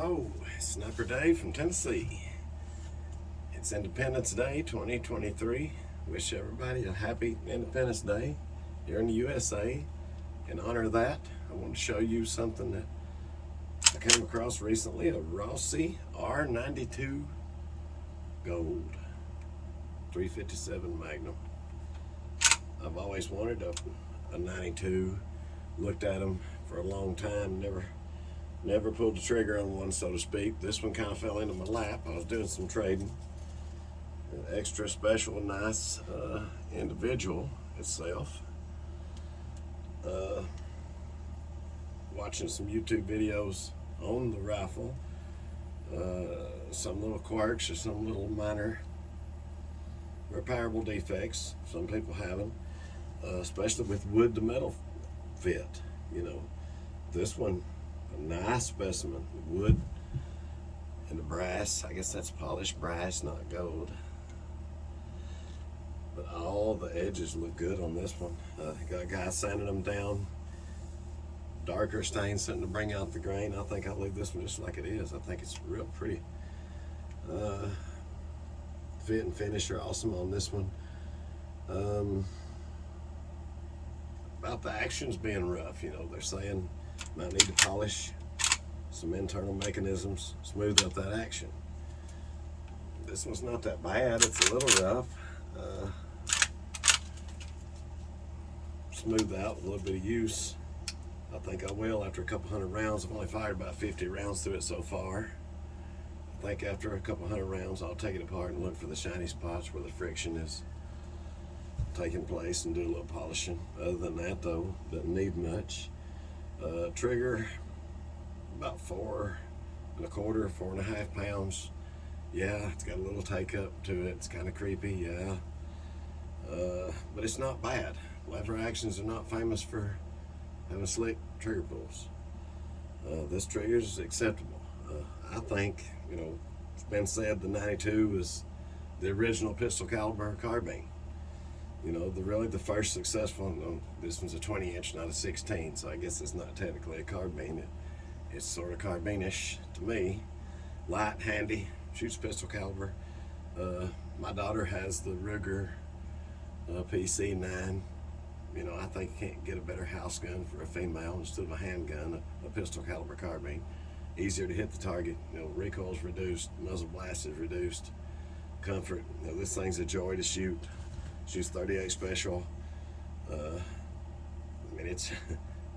Hello, Sniper Dave from Tennessee. It's Independence Day 2023. Wish everybody a happy Independence Day here in the USA. In honor of that, I want to show you something that I came across recently, a Rossi R92 Gold 357 Magnum. I've always wanted a 92, looked at them for a long time, never pulled the trigger on one, so to speak. This one kind of fell into my lap. I was doing some trading. An extra special, nice individual itself. Watching some YouTube videos on the rifle. Some little quirks or some little minor repairable defects. Some people have them, especially with wood to metal fit. You know, this one, a nice specimen, wood and the brass. I guess that's polished brass, not gold. But all the edges look good on this one. Got guys sanding them down, darker stains, something to bring out the grain. I think I'll leave this one just like it is. I think it's real pretty. Fit and finish are awesome on this one. About the actions being rough, you know, they're saying might need to polish some internal mechanisms, smooth up that action. This one's not that bad. It's a little rough. Smooth out with a little bit of use. I think I will after a couple hundred rounds. I've only fired about 50 rounds through it so far. I think after a couple hundred rounds I'll take it apart and look for the shiny spots where the friction is taking place and do a little polishing. Other than that though, doesn't need much. Trigger about 4 1/4, 4.5 pounds. Yeah, it's got a little take up to it. It's kind of creepy, yeah. But it's not bad. Lever actions are not famous for having slick trigger pulls. This trigger is acceptable. I think, you know, it's been said the 92 is the original pistol caliber carbine. You know, really the first successful one. This one's a 20-inch, not a 16, so I guess it's not technically a carbine. It's sort of carbine-ish to me. Light, handy, shoots pistol caliber. My daughter has the Ruger PC-9. You know, I think you can't get a better house gun for a female instead of a handgun, a pistol caliber carbine. Easier to hit the target. You know, recoil's reduced, muzzle blast is reduced. Comfort. You know, this thing's a joy to shoot. Shoots 38 special. I mean, it's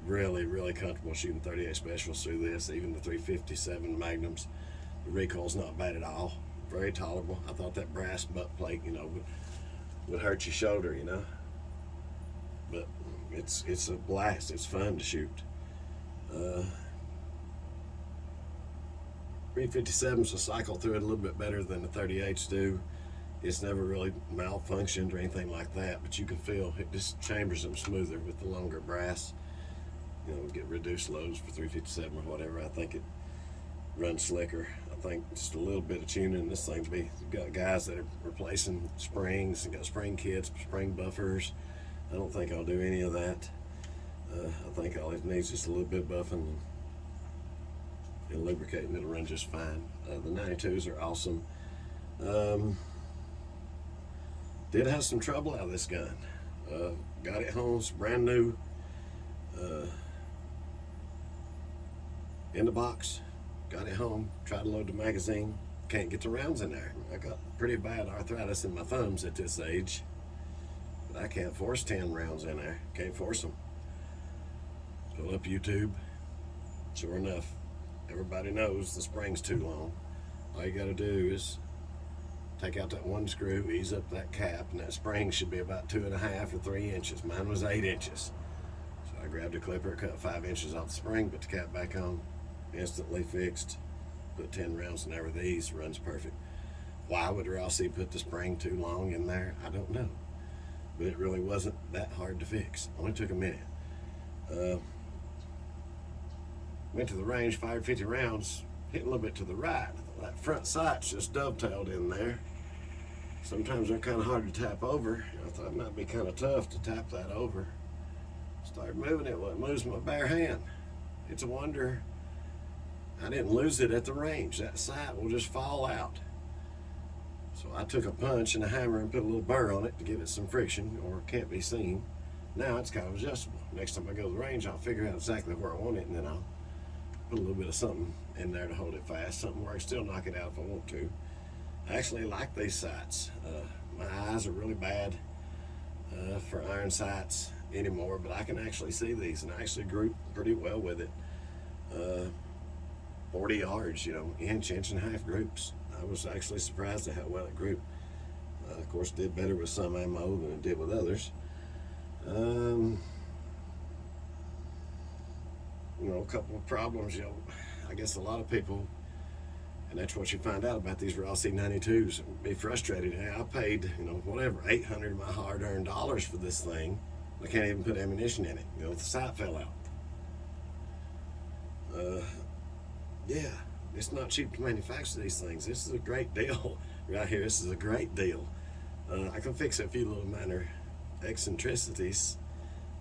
really comfortable shooting 38 specials through this. Even the 357 Magnums, the recoil's not bad at all. Very tolerable. I thought that brass butt plate, you know, would hurt your shoulder, you know. But it's a blast. It's fun to shoot. 357s will cycle through it a little bit better than the 38s do. It's never really malfunctioned or anything like that, but you can feel it just chambers them smoother with the longer brass. You know, get reduced loads for 357 or whatever. I think it runs slicker. I think just a little bit of tuning this thing to be. You've got guys that are replacing springs and got spring kits, spring buffers. I don't think I'll do any of that. I think all it needs is just a little bit of buffing and lubricating. It'll run just fine. The 92s are awesome. Did have some trouble out of this gun. Got it home, it's brand new. In the box, got it home, tried to load the magazine, can't get the rounds in there. I got pretty bad arthritis in my thumbs at this age, but I can't force 10 rounds in there, can't force them. Pull up YouTube, sure enough, everybody knows the spring's too long. All you gotta do is take out that one screw, ease up that cap, and that spring should be about 2.5 or 3 inches. Mine was 8 inches. So I grabbed a clipper, cut 5 inches off the spring, put the cap back on, instantly fixed, put 10 rounds in there with ease, runs perfect. Why would Rossi put the spring too long in there? I don't know. But it really wasn't that hard to fix. Only took a minute. Went to the range, fired 50 rounds, hit a little bit to the right. That front sight's just dovetailed in there. Sometimes they're kind of hard to tap over. I thought it might be kind of tough to tap that over. Started moving it, well, it moves my bare hand. It's a wonder I didn't lose it at the range. That sight will just fall out. So I took a punch and a hammer and put a little burr on it to give it some friction, or it can't be seen. Now it's kind of adjustable. Next time I go to the range, I'll figure out exactly where I want it, and then I'll put a little bit of something in there to hold it fast, something where I can still knock it out if I want to. I actually like these sights. My eyes are really bad for iron sights anymore, but I can actually see these, and I actually group pretty well with it. 40 yards, inch and a half groups. I was actually surprised at how well it grew. Of course, it did better with some ammo than it did with others. A couple of problems, I guess a lot of people, and that's what you find out about these Rossi 92s, be frustrated. Hey, I paid, whatever, $800 of my hard-earned dollars for this thing. I can't even put ammunition in it. The sight fell out. Yeah, it's not cheap to manufacture these things. This is a great deal right here. This is a great deal. I can fix a few little minor eccentricities.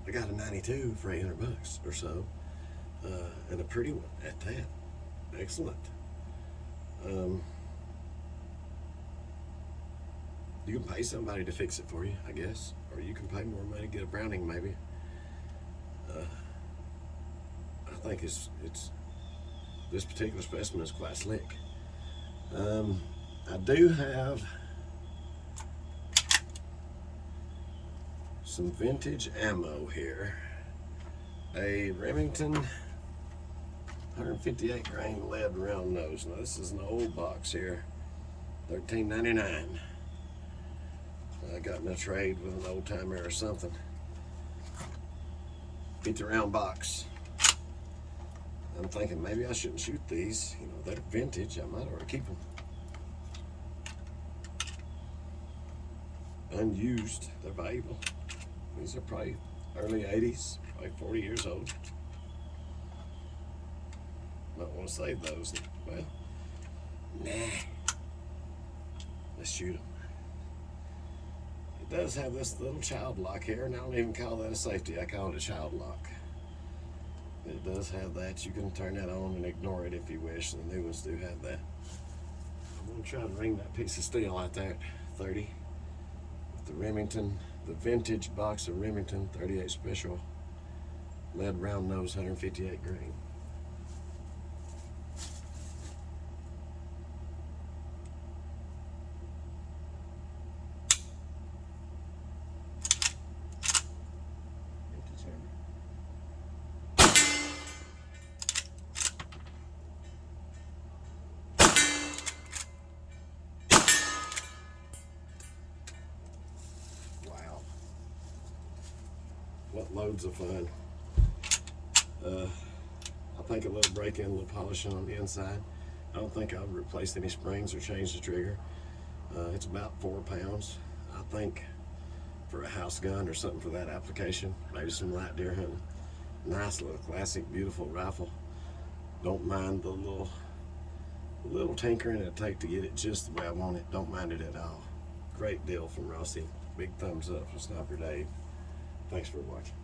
I got a 92 for $800 or so, and a pretty one at that. Excellent. You can pay somebody to fix it for you, I guess, or you can pay more money to get a Browning, maybe. I think it's this particular specimen is quite slick. I do have some vintage ammo here. A Remington 158 grain lead round nose. Now this is an old box here, $13.99. I got in a trade with an old timer or something. 50 round box. I'm thinking maybe I shouldn't shoot these. They're vintage. I might ought to keep them. Unused. They're valuable. These are probably early 80s, probably 40 years old. Might want to save those. Well, nah. Let's shoot them. It does have this little child lock here, and I don't even call that a safety. I call it a child lock. It does have that. You can turn that on and ignore it if you wish. The new ones do have that. I'm going to try to ring that piece of steel out there at 30. With the Remington, the vintage box of Remington 38 Special lead round nose 158 grain. What loads of fun. I think a little break-in, a little polishing on the inside. I don't think I'll replace any springs or change the trigger. It's about 4 pounds. I think for a house gun or something for that application, maybe some light deer hunting. Nice little classic, beautiful rifle. Don't mind the little tinkering it'll take to get it just the way I want it. Don't mind it at all. Great deal from Rossi. Big thumbs up from Sniper Dave. Thanks for watching.